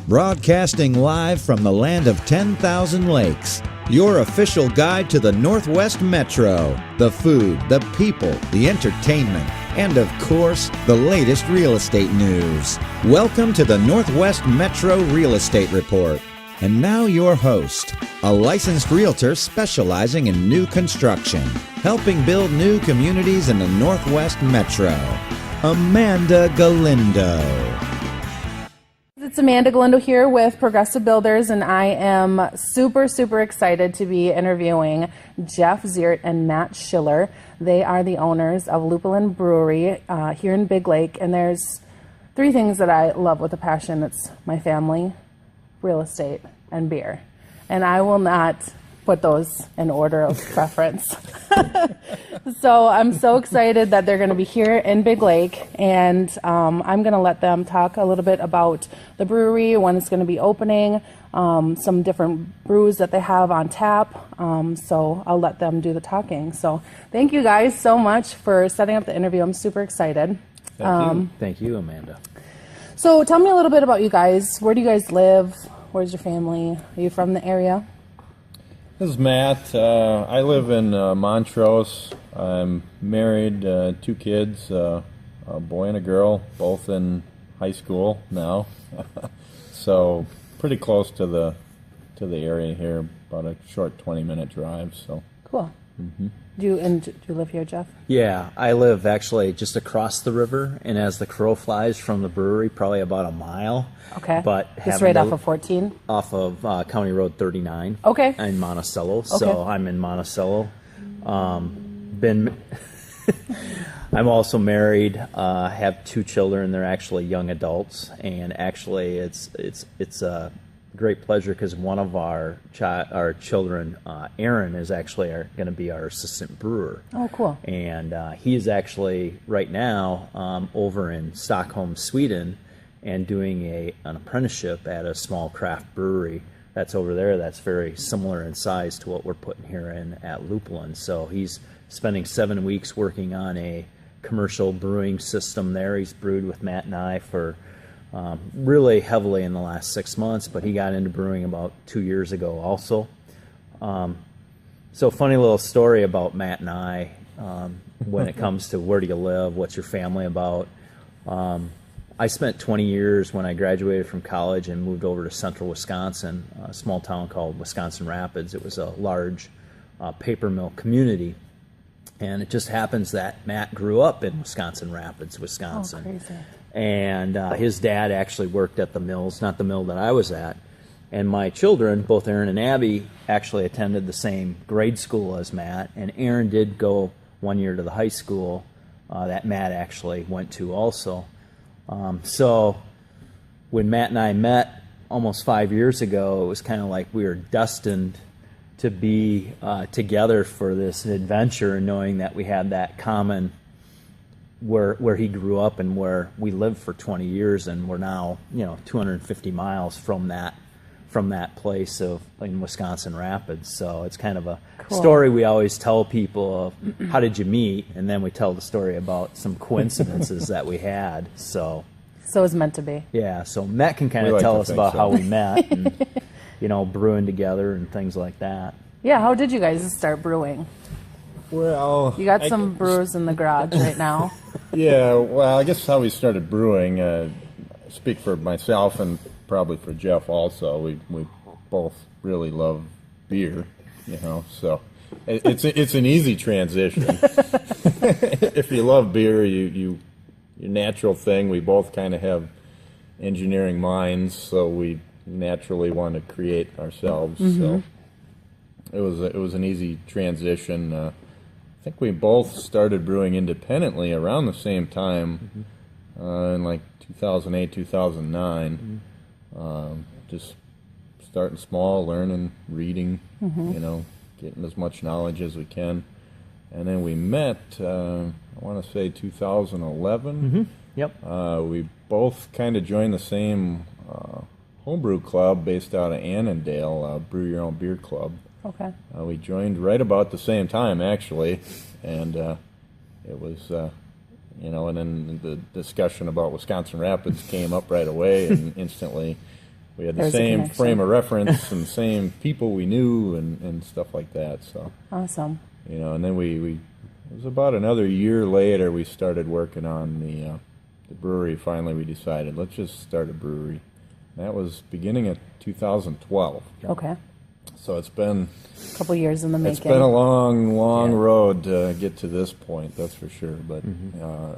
Broadcasting live from the land of 10,000 lakes. Your official guide to the Northwest Metro. The food, the people, the entertainment, and of course, the latest real estate news. Welcome to the Northwest Metro Real Estate Report. And now your host, a licensed realtor specializing in new construction, helping build new communities in the Northwest Metro, Amanda Galindo. It's Amanda Galindo here with Progressive Builders, and I am super excited to be interviewing Jeff Ziert and Matt Schiller. They are the owners of Lupulin Brewery here in Big Lake, and there's three things that I love with a passion. It's my family, real estate, and beer. And I will not put those in order of preference. So I'm so excited that they're going to be here in Big Lake, and I'm going to let them talk a little bit about the brewery, when it's going to be opening, some different brews that they have on tap. So I'll let them do the talking. So thank you guys so much for setting up the interview. I'm super excited. Thank you, Amanda. So tell me a little bit about you guys. Where do you guys live? Where's your family? Are you from the area? This is Matt. I live in Montrose. I'm married, two kids, a boy and a girl, both in high school now. So pretty close to the area here, about a short 20-minute drive. So cool. Mm-hmm. Do you live here, Jeff? Yeah, I live actually just across the river, and as the crow flies from the brewery, probably about a mile. Okay. But just right off of 14? Off of County Road 39. Okay. In Monticello. Okay. So I'm in Monticello. I'm also married. Have two children. They're actually young adults, and actually it's a great pleasure because one of our children, Aaron, is actually going to be our assistant brewer. Oh, cool. And he is actually right now over in Stockholm, Sweden, and doing an apprenticeship at a small craft brewery that's over there that's very similar in size to what we're putting here in at Lupulin. So he's spending 7 weeks working on a commercial brewing system there. He's brewed with Matt and I for really heavily in the last 6 months, but he got into brewing about 2 years ago also. So funny little story about Matt and I when it comes to where do you live, what's your family about. I spent 20 years when I graduated from college and moved over to central Wisconsin, a small town called Wisconsin Rapids. It was a large paper mill community. And it just happens that Matt grew up in Wisconsin Rapids, Wisconsin. Oh, crazy. And his dad actually worked at the mills, not the mill that I was at. And my children, both Aaron and Abby, actually attended the same grade school as Matt. And Aaron did go 1 year to the high school that Matt actually went to also. So when Matt and I met almost 5 years ago, it was kind of like we were destined to be together for this adventure, knowing that we had that common where he grew up and where we lived for 20 years, and we're now 250 miles from that place in Wisconsin Rapids. So it's kind of a story we always tell people of how did you meet, and then we tell the story about some coincidences that we had. So it's meant to be. Yeah, so Matt can kind of tell us about how we met and brewing together and things like that. Yeah, how did you guys start brewing? Well, you got some brews in the garage right now. Yeah, well, I guess how we started brewing, speak for myself and probably for Jeff also, we both really love beer, so it's an easy transition. If you love beer, your natural thing, we both kind of have engineering minds, so we naturally want to create ourselves. Mm-hmm. So it was an easy transition. I think we both started brewing independently around the same time, in like 2008, 2009. Just starting small, learning, reading, getting as much knowledge as we can. And then we met, I want to say 2011. Mm-hmm. Yep. We both kind of joined the same homebrew club based out of Annandale, Brew Your Own Beer Club. Okay. We joined right about the same time, actually, and it was, and then the discussion about Wisconsin Rapids came up right away, and instantly we had the There's a same connection. frame of reference and same people we knew and stuff like that. So Awesome. and then we it was about another year later we started working on the brewery. Finally, we decided let's just start a brewery. That was beginning of 2012. Okay. So it's been A couple years in the making. it's been a long road to get to this point, that's for sure. But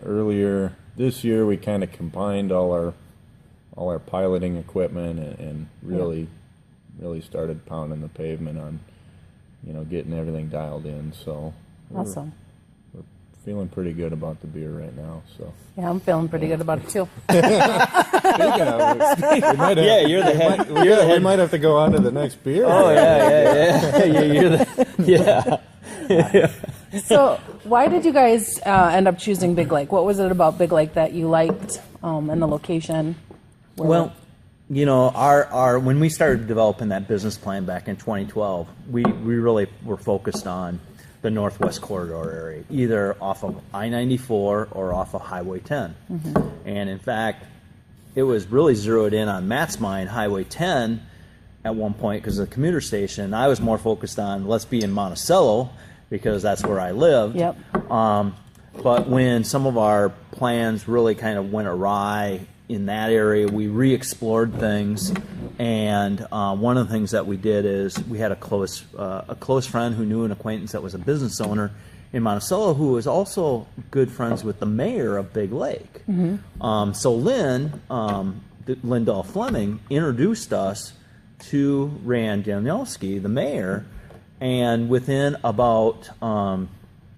earlier this year, we kind of combined all our piloting equipment and really started pounding the pavement on getting everything dialed in. So Awesome. we're feeling pretty good about the beer right now. So Yeah, I'm feeling pretty good about it too. speaking of, we might have, Yeah, you're the head. You're the we head. might have to go on to the next beer. Oh yeah. You're the So, why did you guys end up choosing Big Lake? What was it about Big Lake that you liked, and the location? Well, our when we started developing that business plan back in 2012, we really were focused on the Northwest Corridor area, either off of I-94 or off of Highway 10. And in fact, it was really zeroed in on Matt's mind, Highway 10, at one point because of the commuter station. I was more focused on let's be in Monticello because that's where I lived. Yep. But when some of our plans really kind of went awry in that area, we re-explored things, and one of the things that we did is we had a close friend who knew an acquaintance that was a business owner in Monticello who was also good friends with the mayor of Big Lake. So Lynn Fleming introduced us to Rand Danielski, the mayor, and within about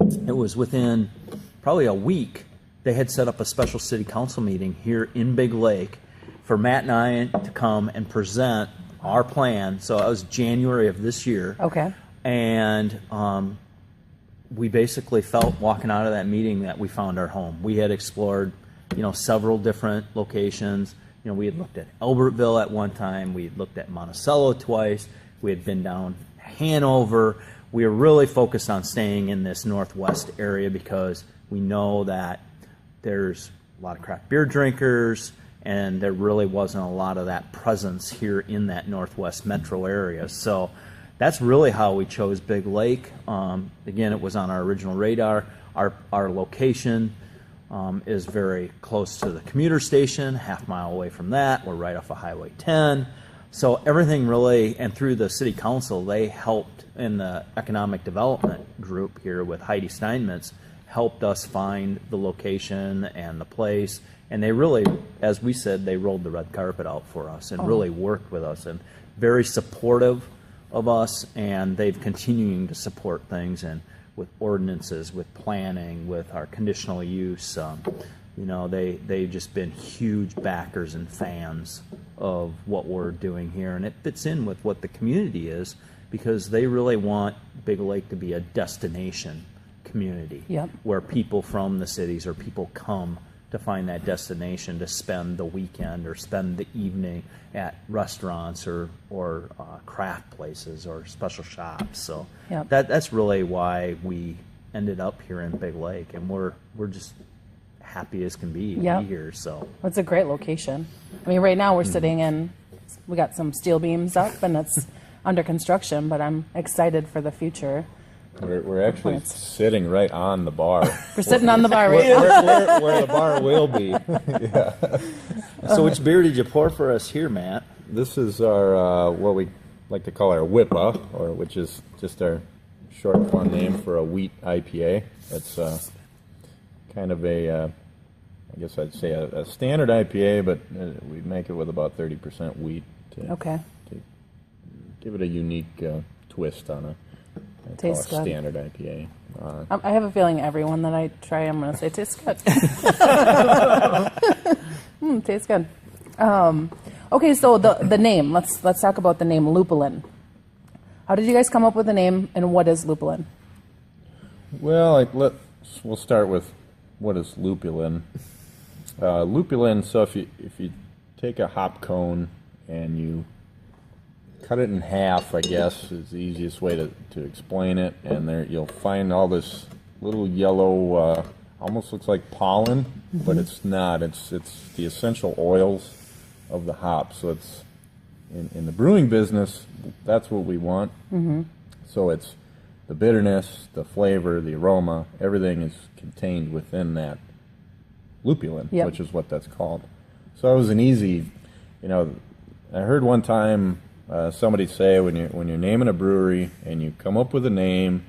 it was within probably a week, they had set up a special city council meeting here in Big Lake for Matt and I to come and present our plan. So it was January of this year. Okay. And we basically felt walking out of that meeting that we found our home. We had explored, several different locations. We had looked at Albertville at one time. We had looked at Monticello twice. We had been down Hanover. We were really focused on staying in this Northwest area because we know that there's a lot of craft beer drinkers, and there really wasn't a lot of that presence here in that Northwest metro area. So that's really how we chose Big Lake. Again, it was on our original radar. Our location is very close to the commuter station, half-mile away from that. We're right off of Highway 10. So everything really, and through the city council, they helped in the economic development group here with Heidi Steinmetz, helped us find the location and the place. And they really, as we said, they rolled the red carpet out for us and really worked with us and very supportive of us. And they've continuing to support things and with ordinances, with planning, with our conditional use. They've just been huge backers and fans of what we're doing here. And it fits in with what the community is because they really want Big Lake to be a destination community. Yep. Where people from the cities or people come to find that destination to spend the weekend or spend the evening at restaurants or craft places or special shops. So Yep. that's really why we ended up here in Big Lake, and we're just happy as can be to Yep. be here. So It's a great location. I mean, right now we're sitting in, we got some steel beams up and it's under construction, but I'm excited for the future. We're actually Plants. sitting right on the bar. We're sitting on the bar right now. where the bar will be. So which beer did you pour for us here, Matt? This is our what we like to call our WIPA, or which is just our short fun name for a wheat IPA. It's kind of I guess I'd say a standard IPA, but we make it with about 30% wheat to Okay. give it a unique twist on a Tastes good. standard IPA. I have a feeling every one that I try, I'm going to say tastes good. Tastes good. Okay, so the name. Let's talk about the name Lupulin. How did you guys come up with the name, and what is Lupulin? Well, we'll start with what is lupulin. Lupulin. So if you take a hop cone and you cut it in half, I guess is the easiest way to explain it. And there you'll find all this little yellow, almost looks like pollen, but it's not. It's the essential oils of the hop. So it's in the brewing business, that's what we want. Mm-hmm. So it's the bitterness, the flavor, the aroma, everything is contained within that lupulin, Yep. which is what that's called. So it was an easy, I heard one time somebody say when you're naming a brewery and you come up with a name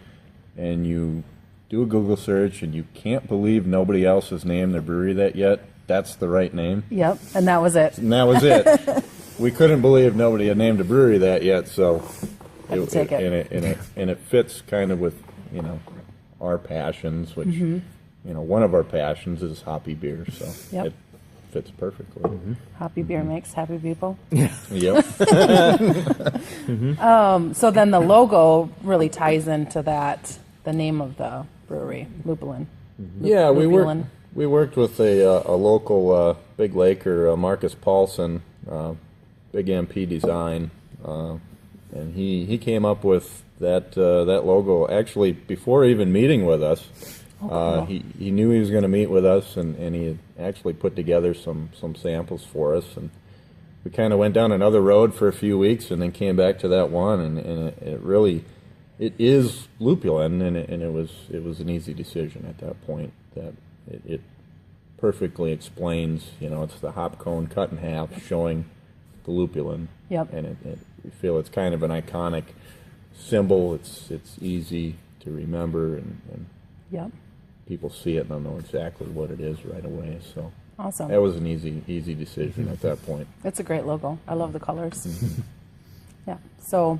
and you do a Google search and you can't believe nobody else has named their brewery that yet, that's the right name. Yep, and that was it. And that was it. We couldn't believe nobody had named a brewery that yet, so Take it. And it fits kind of with our passions, which one of our passions is hoppy beer, so Yep. it fits perfectly. Hoppy beer makes happy people. Yep. So then the logo really ties into that, the name of the brewery, Lupulin. Yeah, Lupulin. we worked with a local big laker, Marcus Paulson, Big MP Design, and he came up with that logo actually before even meeting with us. Cool. He knew he was going to meet with us, and he had actually put together some samples for us, and we kind of went down another road for a few weeks, and then came back to that one, and it really, it is lupulin, and it was an easy decision at that point. That it perfectly explains, it's the hop cone cut in half, showing the lupulin. Yep. And we feel it's kind of an iconic symbol. It's easy to remember, and Yep. people see it and they'll know exactly what it is right away. So Awesome. that was an easy decision at that point. It's a great logo. I love the colors. Yeah. So,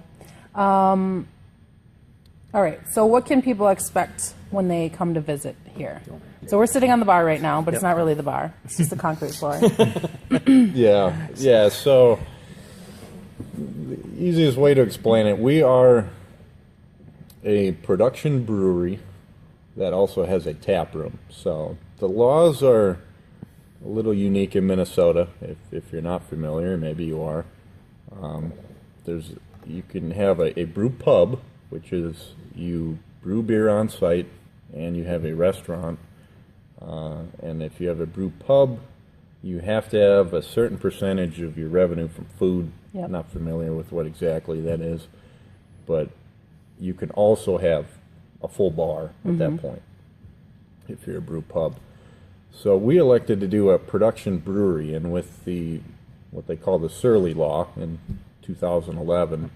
all right. So what can people expect when they come to visit here? So we're sitting on the bar right now, but it's not really the bar. It's just the concrete floor. Yeah. So the easiest way to explain it, we are a production brewery that also has a tap room. So the laws are a little unique in Minnesota. If you're not familiar, maybe you are. You can have a brew pub, which is you brew beer on site, and you have a restaurant. And if you have a brew pub, you have to have a certain percentage of your revenue from food. Yep. Not familiar with what exactly that is, but you can also have a full bar at that point if you're a brew pub. So we elected to do a production brewery, and with what they call the Surly Law in 2011,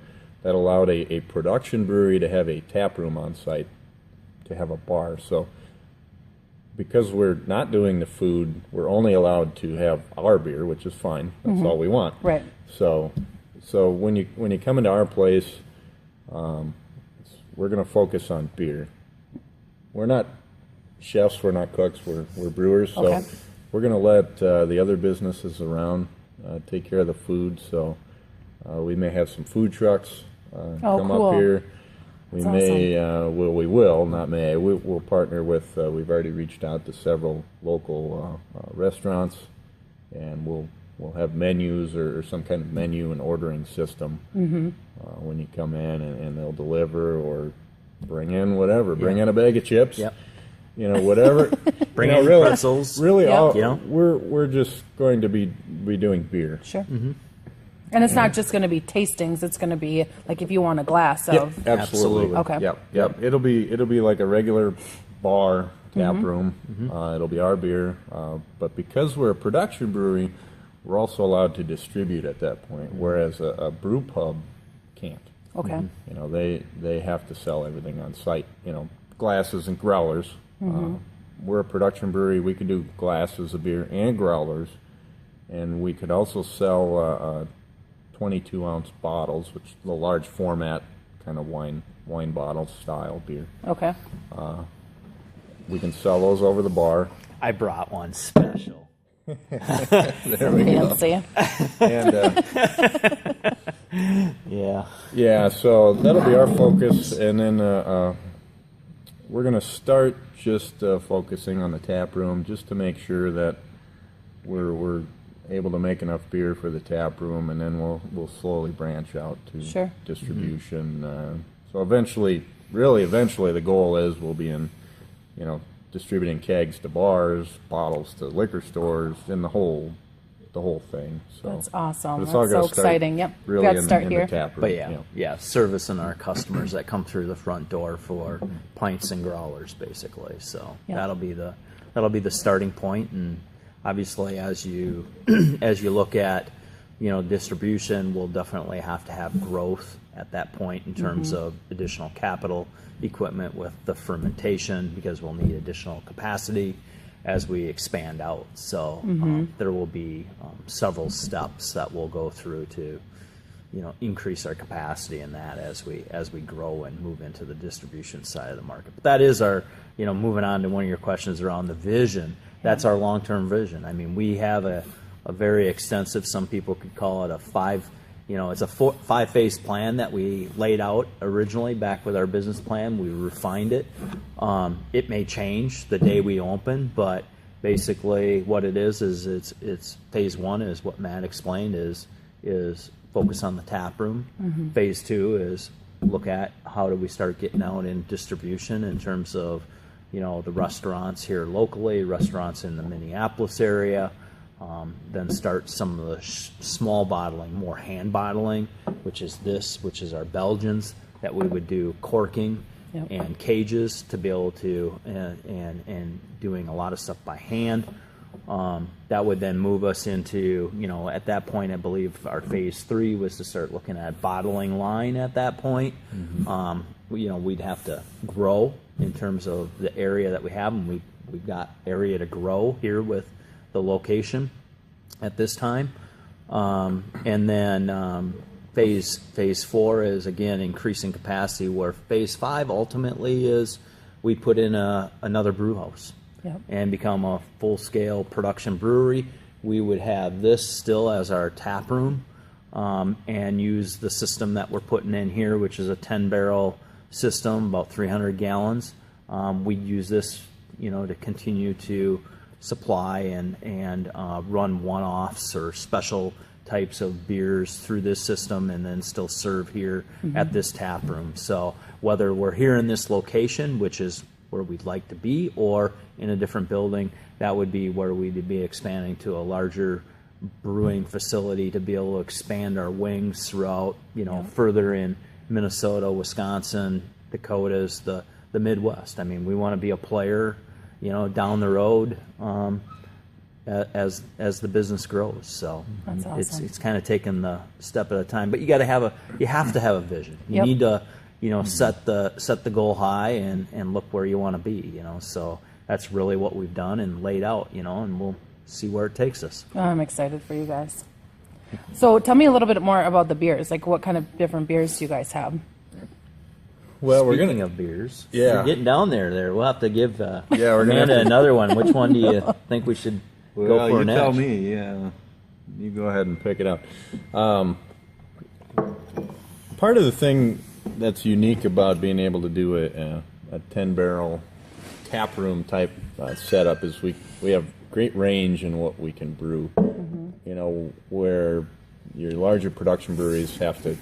that allowed a production brewery to have a tap room on site, to have a bar. So because we're not doing the food, we're only allowed to have our beer, which is fine. That's all we want. Right. So when you come into our place, we're going to focus on beer. We're not chefs, we're not cooks, we're brewers. So Okay. we're going to let the other businesses around take care of the food. So we may have some food trucks come cool. up here. We That's may, we will, not may, we'll partner with, we've already reached out to several local restaurants, and we'll have menus or some kind of menu and ordering system when you come in, and they'll deliver or bring in whatever. Bring in a bag of chips. Yep. Whatever. Bring in pretzels. Really, Yep. we're just going to be doing beer. Sure. And it's not just going to be tastings. It's going to be like if you want a glass of. Absolutely. Okay. Yep. It'll be like a regular bar tap room. It'll be our beer, but because we're a production brewery, we're also allowed to distribute at that point, whereas a brew pub can't. Okay. They have to sell everything on site. Glasses and growlers. We're a production brewery. We could do glasses of beer and growlers, and we could also sell 22-ounce bottles, which is the large format kind of wine bottle style beer. Okay. We can sell those over the bar. I brought one special. There we go. Fancy. And Yeah. so that'll be our focus, and then we're going to start just focusing on the tap room, just to make sure that we're able to make enough beer for the tap room, and then we'll slowly branch out to Sure. distribution. So eventually, the goal is we'll be in, distributing kegs to bars, bottles to liquor stores, in the whole the whole thing. So That's awesome. but it's That's all so gonna start exciting. Yep. Really Got to in, start in here. the tap room. But yeah, servicing our customers that come through the front door for pints and growlers, basically. So Yeah. that'll be the starting point, and obviously as you as you look at distribution, we'll definitely have to have growth at that point in terms of additional capital equipment with the fermentation, because we'll need additional capacity as we expand out. So there will be several steps that we'll go through to increase our capacity in that as we grow and move into the distribution side of the market. But that is our, moving on to one of your questions around the vision, that's our long-term vision. I mean, we have a very extensive, some people could call it a five-phase plan that we laid out originally back with our business plan. We refined it. It may change the day we open, but basically what it is it's phase one is what Matt explained, is focus on the tap room. Phase two is look at how do we start getting out in distribution in terms of the restaurants here locally, restaurants in the Minneapolis area. Then start some of the small bottling, more hand bottling, which is our Belgians that we would do corking and cages to be able to and doing a lot of stuff by hand. That would then move us into at that point, I believe our phase 3 was to start looking at bottling line. At that point, we'd have to grow in terms of the area that we have, and we've got area to grow here with the location at this time. And then phase 4 is again increasing capacity, where phase 5 ultimately is we put in another brew house and become a full-scale production brewery. We would have this still as our tap room and use the system that we're putting in here, which is a 10-barrel system, about 300 gallons. We'd use this to continue to supply and run one-offs or special types of beers through this system, and then still serve here at this tap room. So whether we're here in this location, which is where we'd like to be, or in a different building, that would be where we'd be expanding to a larger brewing facility to be able to expand our wings throughout, further in Minnesota, Wisconsin, Dakotas, the Midwest. I mean, we want to be a player down the road as the business grows. So That's awesome. it's kind of taking the step at a time. But you have to have a vision. You need to set the goal high and look where you want to be. So that's really what we've done and laid out. And we'll see where it takes us. Oh, I'm excited for you guys. So tell me a little bit more about the beers. Like, what kind of different beers do you guys have? Well, Speaking of beers, Yeah. we're getting down there. We'll have to give we're gonna Amanda have to- another one. Which one do you think we should go for you next? tell me. Yeah, you go ahead and pick it up. Part of the thing that's unique about being able to do a 10-barrel tap room type setup is we have great range in what we can brew. Where your larger production breweries have to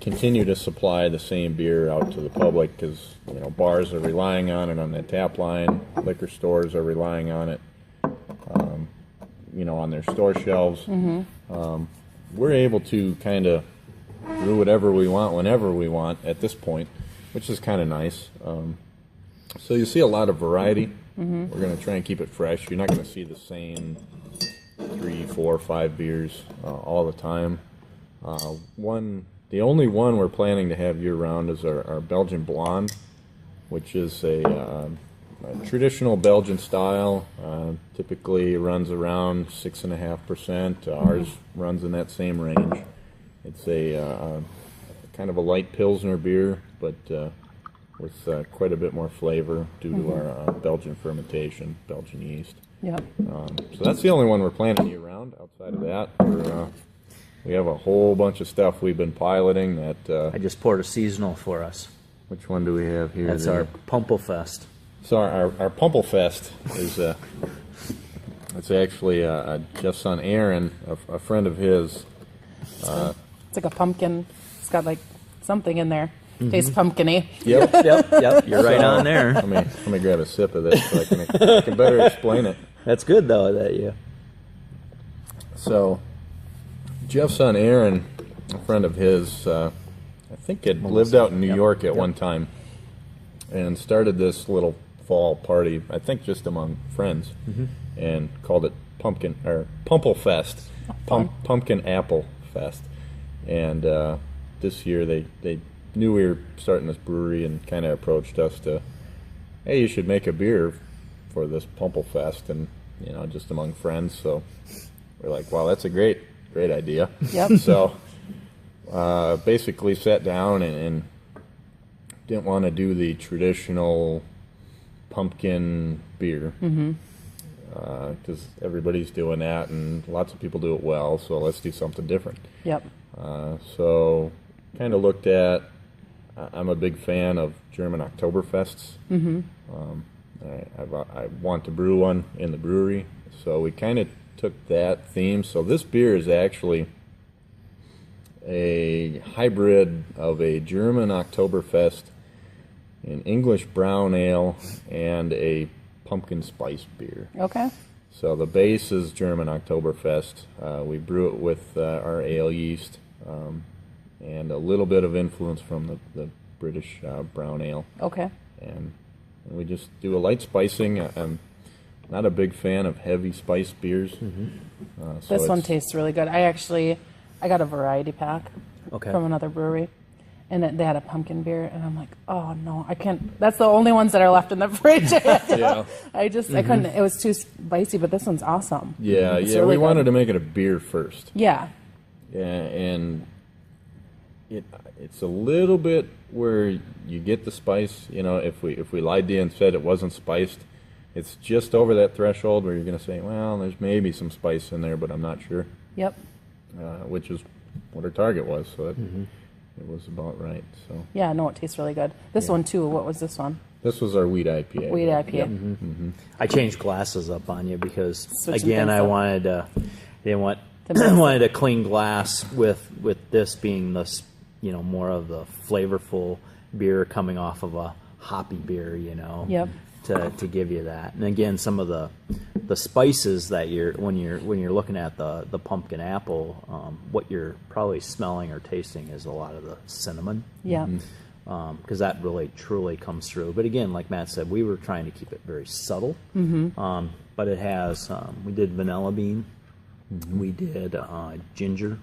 continue to supply the same beer out to the public because bars are relying on it on the tap line, liquor stores are relying on it, on their store shelves. We're able to kind of brew whatever we want whenever we want at this point, which is kind of nice. So you see a lot of variety. We're going to try and keep it fresh. You're not going to see the same 3, 4, 5 beers all the time. The only one we're planning to have year-round is our Belgian Blonde, which is a traditional Belgian style. Typically runs around 6.5%. Ours runs in that same range. It's a kind of a light Pilsner beer, but with quite a bit more flavor due to our Belgian fermentation, Belgian yeast. Yep. So that's the only one we're planning year-round. Outside of that, we have a whole bunch of stuff we've been piloting that... I just poured a seasonal for us. Which one do we have here? That's our Pumplefest. So our Pumplefest is it's actually Jeff's son Aaron, a friend of his. It's like a pumpkin. It's got like something in there. Tastes pumpkin-y. Yep. You're right on there. Let me grab a sip of this so I can better explain it. That's good though that you. So Jeff's son Aaron, a friend of his, I think had lived out in New York at one time, and started this little fall party, I think just among friends, and called it Pumple Fest, Pumpkin Apple Fest. And this year they knew we were starting this brewery and kind of approached us to, hey, you should make a beer for this Pumple Fest, and just among friends. So we're like, wow, that's a great idea. Yep. So basically sat down and didn't want to do the traditional pumpkin beer because everybody's doing that and lots of people do it well, so let's do something different. Yep. So kind of looked at, I'm a big fan of German Oktoberfests. I want to brew one in the brewery, so we kind of took that theme. So this beer is actually a hybrid of a German Oktoberfest, an English brown ale, and a pumpkin spice beer. Okay. So the base is German Oktoberfest. We brew it with our ale yeast and a little bit of influence from the British brown ale. Okay. And we just do a light spicing. I'm not a big fan of heavy spiced beers. So This one tastes really good. I got a variety pack from another brewery, and they had a pumpkin beer, and I'm like, oh no, I can't. That's the only ones that are left in the fridge. Yeah. I couldn't. It was too spicy, but this one's awesome. Yeah, It's yeah. really We good. wanted to make it a beer first. Yeah. Yeah, and it's a little bit where you get the spice. If we lied to you and said it wasn't spiced, it's just over that threshold where you're going to say, well, there's maybe some spice in there, but I'm not sure. Yep. Which is what our target was, so it was about right. So Yeah. No, it tastes really good. This one too. What was this one? this was our wheat IPA. Wheat IPA. Yep. I changed glasses up on you because Switching again, things I up. wanted to. They want To mix it. wanted a clean glass with this being this, more of the flavorful beer coming off of a hoppy beer, Yep. to give you that. And again, some of the spices that when you're looking at the pumpkin apple, what you're probably smelling or tasting is a lot of the cinnamon. Yeah. Because that really truly comes through. But again, like Matt said, we were trying to keep it very subtle. But it has, we did vanilla bean, we did ginger,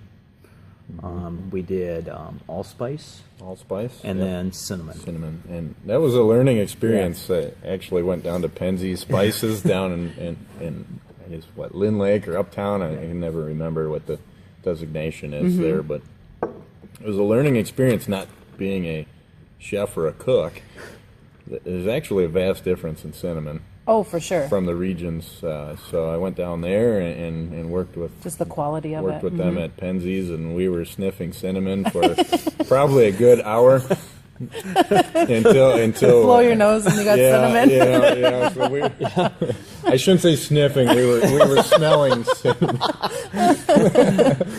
we did allspice, and then cinnamon. And that was a learning experience. I actually went down to Penzeys Spices down in I guess Lynn Lake or Uptown. I can never remember what the designation is there, but it was a learning experience. Not being a chef or a cook, there's actually a vast difference in cinnamon Oh, for sure. from the regions. So I went down there and worked with Just the quality of worked it. with them at Penzeys, and we were sniffing cinnamon for probably a good hour until Blow your nose and you got cinnamon. Yeah. So I shouldn't say sniffing. We were smelling cinnamon.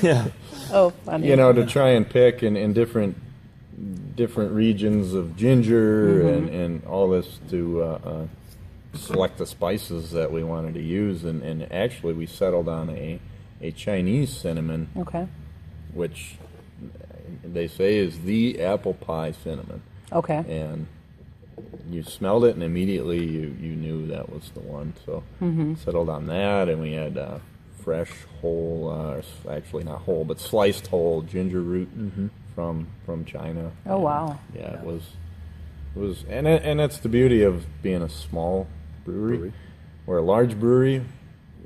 Yeah. Oh, funny. To try and pick in different regions of ginger and all this to select the spices that we wanted to use, and actually we settled on a Chinese cinnamon, Okay. which they say is the apple pie cinnamon. Okay. And you smelled it and immediately you knew that was the one. So settled on that, and we had fresh whole, actually not whole, but sliced whole ginger root from China. Oh, wow. Yeah, it was, and that's the beauty of being a small brewery. Where a large brewery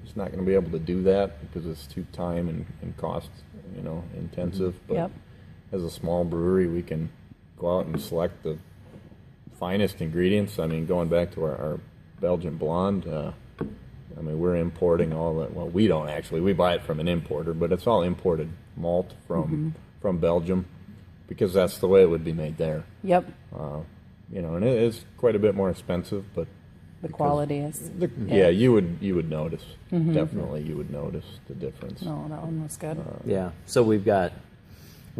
is not going to be able to do that because it's too time and cost, intensive. But Yep. as a small brewery, we can go out and select the finest ingredients. I mean, going back to our Belgian blonde, we're importing all that. Well, we don't actually. We buy it from an importer, but it's all imported malt from Belgium because that's the way it would be made there. Yep. And it is quite a bit more expensive, but The quality is. yeah, you would notice. Definitely, you would notice the difference. No, that one was good. Yeah. So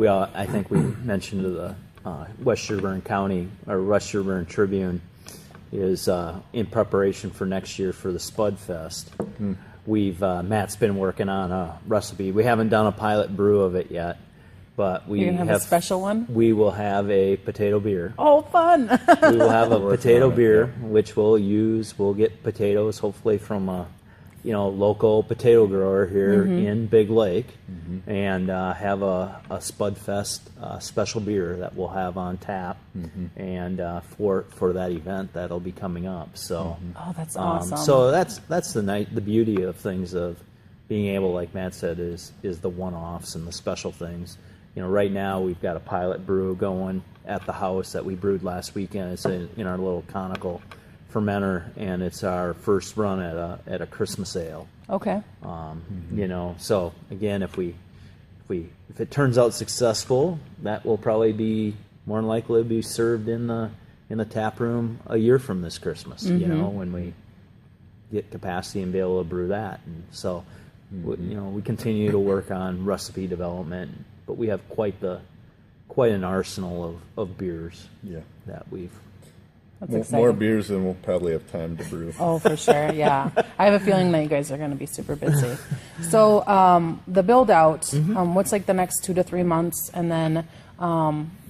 I think we mentioned to the West Sherburne County or West Sherburne Tribune is in preparation for next year for the Spud Fest. we've Matt's been working on a recipe. We haven't done a pilot brew of it yet, but we You're gonna have a special one? We will have a potato beer. Oh, fun! We will have a potato beer, which we'll get potatoes, hopefully from a local potato grower here in Big Lake, and have a Spudfest special beer that we'll have on tap, and for that event that'll be coming up. So, Oh, that's awesome. so that's the beauty of things, of being able, like Matt said, is the one-offs and the special things. Right now we've got a pilot brew going at the house that we brewed last weekend. It's in our little conical fermenter, and it's our first run at a Christmas ale. Okay. So again, if it turns out successful, that will probably be more than likely to be served in the tap room a year from this Christmas. When we get capacity and be able to brew that, and so we continue to work on recipe development, but we have quite an arsenal of beers that we've. That's exciting. More beers than we'll probably have time to brew. Oh, for sure, yeah. I have a feeling that you guys are going to be super busy. So the build-out, what's like the next 2 to 3 months, and then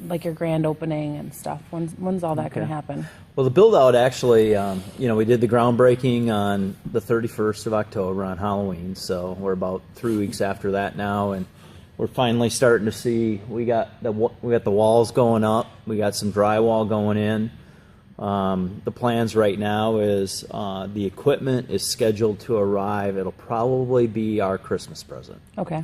like your grand opening and stuff? When's all that going to happen? Well, the build-out actually, we did the groundbreaking on the 31st of October on Halloween, so we're about 3 weeks after that now, and we're finally starting to see, we got the walls going up, we got some drywall going in. The plans right now is the equipment is scheduled to arrive. It'll probably be our Christmas present. Okay.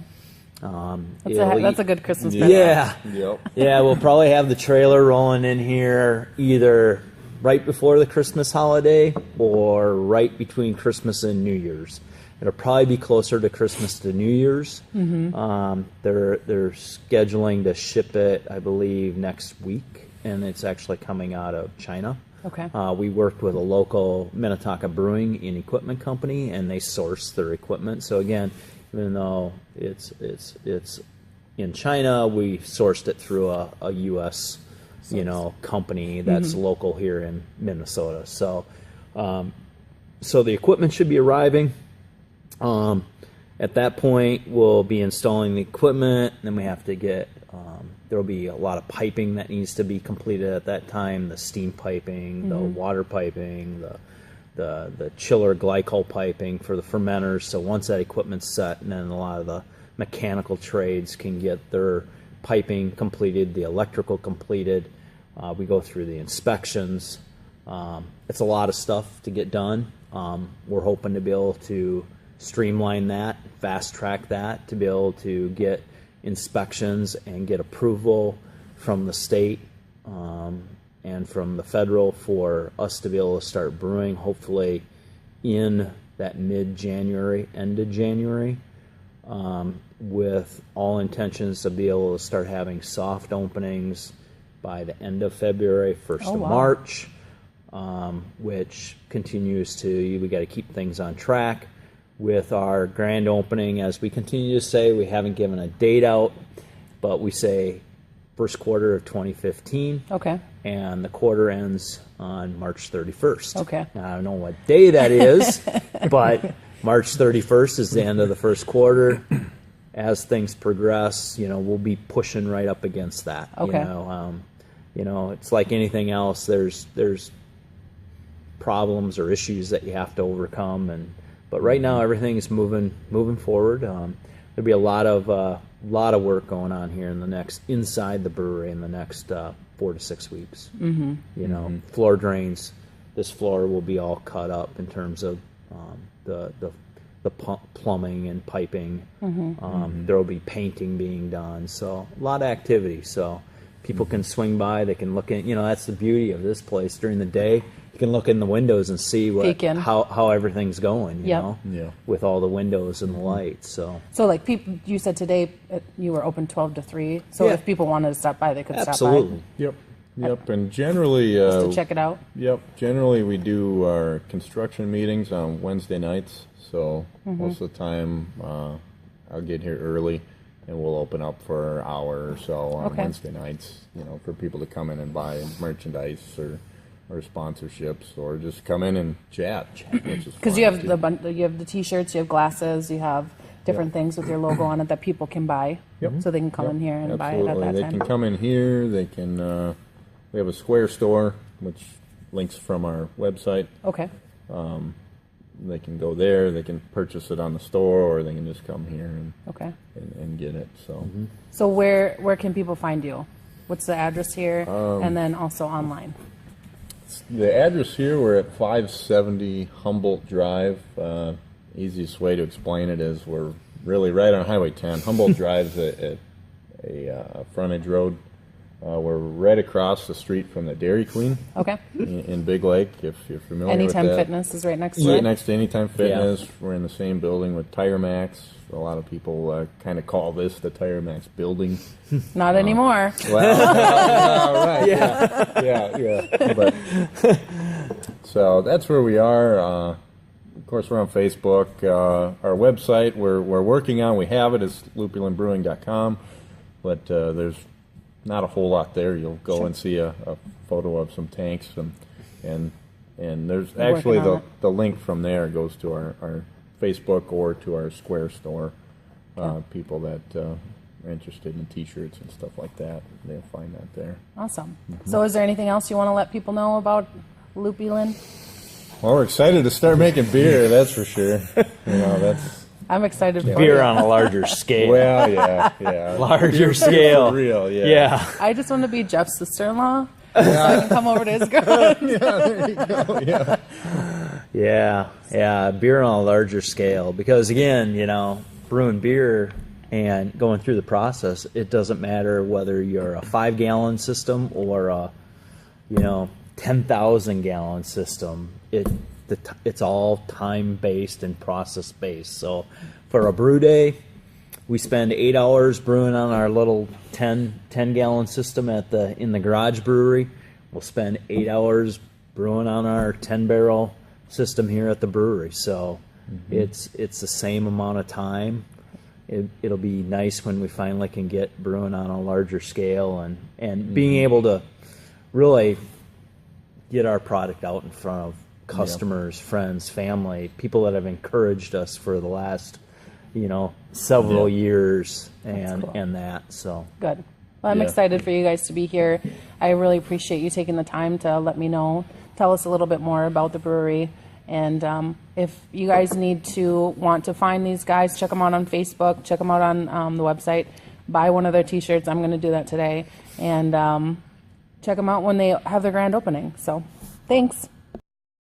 That's a good Christmas present. Yeah. Yep. Yeah, we'll probably have the trailer rolling in here either right before the Christmas holiday or right between Christmas and New Year's. It'll probably be closer to Christmas to New Year's. They're scheduling to ship it, I believe, next week, and it's actually coming out of China. Okay. We worked with a local Minnetonka Brewing and equipment company, and they source their equipment. So again, even though it's in China, we sourced it through a U.S. company that's local here in Minnesota. So so the equipment should be arriving. At that point, we'll be installing the equipment, and then we have to get. There will be a lot of piping that needs to be completed at that time: the steam piping, the water piping, the chiller glycol piping for the fermenters. So once that equipment's set, and then a lot of the mechanical trades can get their piping completed, the electrical completed. We go through the inspections. It's a lot of stuff to get done. We're hoping to be able to streamline that, fast track that, to be able to get inspections and get approval from the state and from the federal for us to be able to start brewing, hopefully in that mid-January, end of January, with all intentions to be able to start having soft openings by the end of February, 1st of March, which continues to, we got to keep things on track. With our grand opening, as we continue to say, we haven't given a date out, but we say first quarter of 2015. Okay. And the quarter ends on March 31st. Okay. Now, I don't know what day that is, but March 31st is the end of the first quarter. As things progress, we'll be pushing right up against that. Okay. It's like anything else. There's problems or issues that you have to overcome, but right now everything is moving forward. There'll be a lot of work going on here inside the brewery in the next 4 to 6 weeks. Floor drains. This floor will be all cut up in terms of the plumbing and piping. There will be painting being done. So a lot of activity. So people can swing by. They can look in. That's the beauty of this place. During the day, you can look in the windows and see how everything's going. With all the windows and the lights. So like people, you said today you were open 12 to 3. So if people wanted to stop by, they could absolutely. stop by. Yep, and generally just to check it out. Yep, generally we do our construction meetings on Wednesday nights. So most of the time I'll get here early, and we'll open up for an hour or so on Wednesday nights. For people to come in and buy merchandise or or sponsorships, or just come in and chat. Because you have the T-shirts, you have glasses, you have different things with your logo on it that people can buy. Yep. So they can come in here and Absolutely. buy it at that They time. can come in here. They can. We have a Square store, which links from our website. Okay. They can go there. They can purchase it on the store, or they can just come here and get it. So. So where can people find you? What's the address here, and then also online? The address here, we're at 570 Humboldt Drive. Easiest way to explain it is we're really right on Highway 10. Humboldt Drive's a frontage road. We're right across the street from the Dairy Queen. Okay. In Big Lake, if you're familiar Anytime with that. Fitness is right next to Right it. next to Anytime Fitness. We're in the same building with Tire Max. A lot of people kind of call this the Tire Max building. Not anymore. Well, right. Yeah. But, so that's where we are. Of course, we're on Facebook. Our website, we're working on. We have it. It's lupulinbrewing.com. But there's not a whole lot there. You'll go and see a photo of some tanks, and there's actually the link from there goes to our Facebook or to our Square store. People that are interested in T-shirts and stuff like that, they'll find that there. Awesome. So is there anything else you want to let people know about Lupulin? Well, we're excited to start making beer, that's for sure. I'm excited for Beer you. on a larger scale. Well, yeah. Larger scale. For real, yeah. Yeah. I just want to be Jeff's sister-in-law, so I can come over to his garage. There you go, yeah. Yeah, beer on a larger scale. Because again, brewing beer and going through the process, it doesn't matter whether you're a 5-gallon system or a 10,000 gallon system. It's all time based and process based. So for a brew day, we spend 8 hours brewing on our little 10 gallon system in the garage brewery. We'll spend 8 hours brewing on our 10 barrel system here at the brewery. So it's the same amount of time. It'll be nice when we finally can get brewing on a larger scale and being able to really get our product out in front of customers, friends, family, people that have encouraged us for the last, several years and that. So Good. Well, I'm excited for you guys to be here. I really appreciate you taking the time to let me know, tell us a little bit more about the brewery. And if you guys want to find these guys, check them out on Facebook, check them out on the website, buy one of their T-shirts. I'm going to do that today. And check them out when they have their grand opening. So thanks.